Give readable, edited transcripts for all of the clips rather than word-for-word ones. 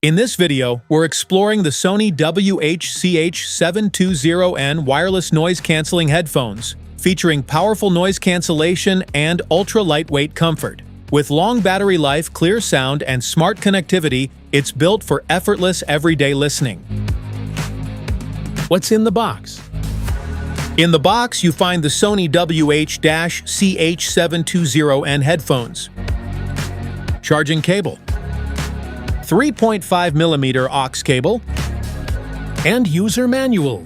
In this video, we're exploring the Sony WH-CH720N wireless noise-canceling headphones, featuring powerful noise cancellation and ultra-lightweight comfort. With long battery life, clear sound, and smart connectivity, it's built for effortless everyday listening. What's in the box? In the box, you find the Sony WH-CH720N headphones, charging cable, 3.5mm aux cable, And user manual.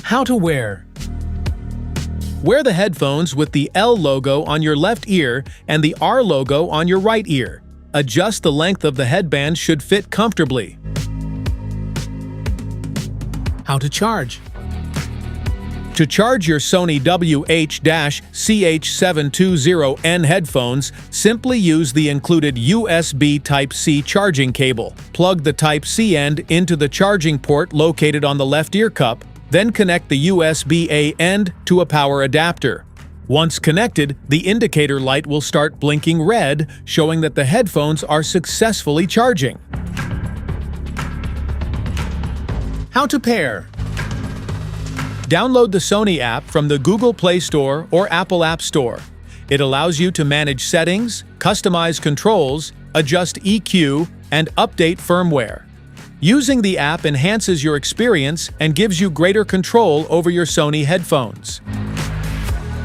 How to wear. Wear the headphones with the L logo on your left ear and the R logo on your right ear. Adjust the length of the headband should fit comfortably. How to charge. To charge your Sony WH-CH720N headphones, simply use the included USB Type-C charging cable. Plug the Type-C end into the charging port located on the left ear cup, then connect the USB-A end to a power adapter. Once connected, the indicator light will start blinking red, showing that the headphones are successfully charging. How to pair. Download the Sony app from the Google Play Store or Apple App Store. It allows you to manage settings, customize controls, adjust EQ, and update firmware. Using the app enhances your experience and gives you greater control over your Sony headphones.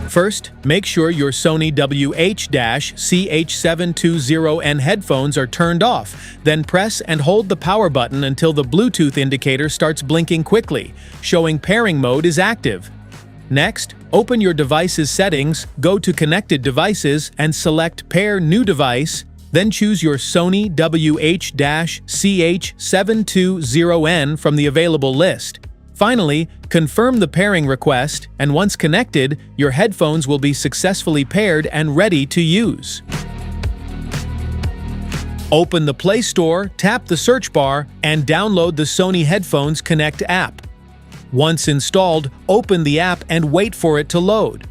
First, make sure your Sony WH-CH720N headphones are turned off, then press and hold the power button until the Bluetooth indicator starts blinking quickly, showing pairing mode is active. Next, open your device's settings, go to Connected Devices, and select Pair New Device, then choose your Sony WH-CH720N from the available list. Finally, confirm the pairing request, and once connected, your headphones will be successfully paired and ready to use. Open the Play Store, tap the search bar, and download the Sony Headphones Connect app. Once installed, open the app and wait for it to load.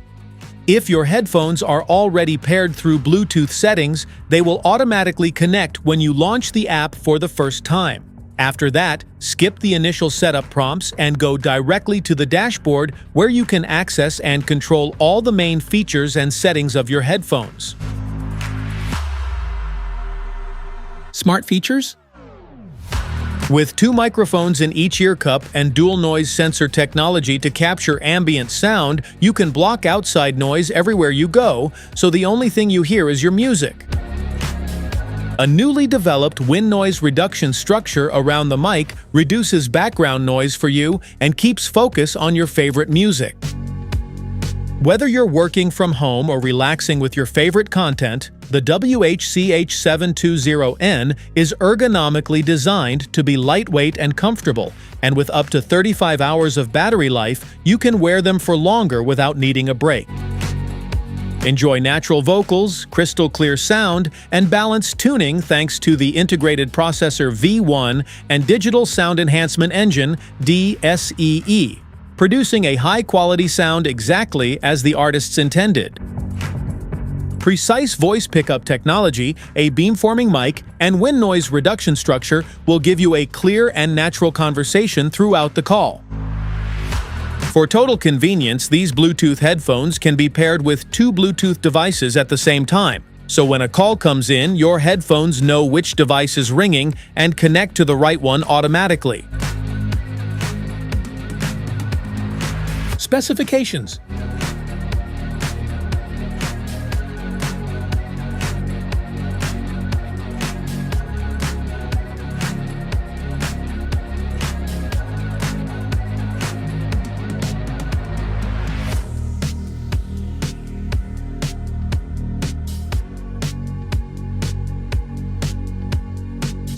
If your headphones are already paired through Bluetooth settings, they will automatically connect when you launch the app for the first time. After that, skip the initial setup prompts and go directly to the dashboard where you can access and control all the main features and settings of your headphones. Smart features. With two microphones in each ear cup and dual noise sensor technology to capture ambient sound, you can block outside noise everywhere you go, so the only thing you hear is your music. A newly developed wind noise reduction structure around the mic reduces background noise for you and keeps focus on your favorite music. Whether you're working from home or relaxing with your favorite content, the WH-CH720N is ergonomically designed to be lightweight and comfortable, and with up to 35 hours of battery life, you can wear them for longer without needing a break. Enjoy natural vocals, crystal clear sound, and balanced tuning thanks to the integrated processor V1 and digital sound enhancement engine DSEE, producing a high-quality sound exactly as the artists intended. Precise voice pickup technology, a beamforming mic, and wind noise reduction structure will give you a clear and natural conversation throughout the call. For total convenience, these Bluetooth headphones can be paired with two Bluetooth devices at the same time, so when a call comes in, your headphones know which device is ringing and connect to the right one automatically. Specifications.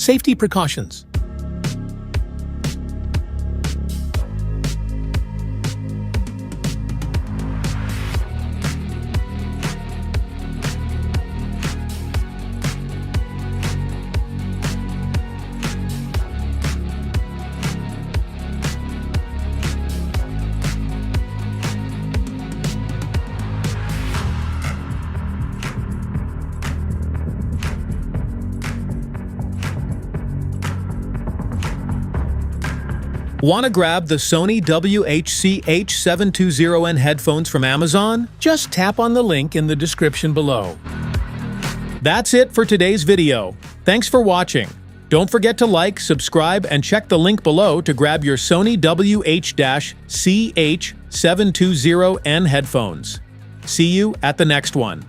Safety precautions. Want to grab the Sony WH-CH720N headphones from Amazon? Just tap on the link in the description below. That's it for today's video. Thanks for watching. Don't forget to like, subscribe, and check the link below to grab your Sony WH-CH720N headphones. See you at the next one.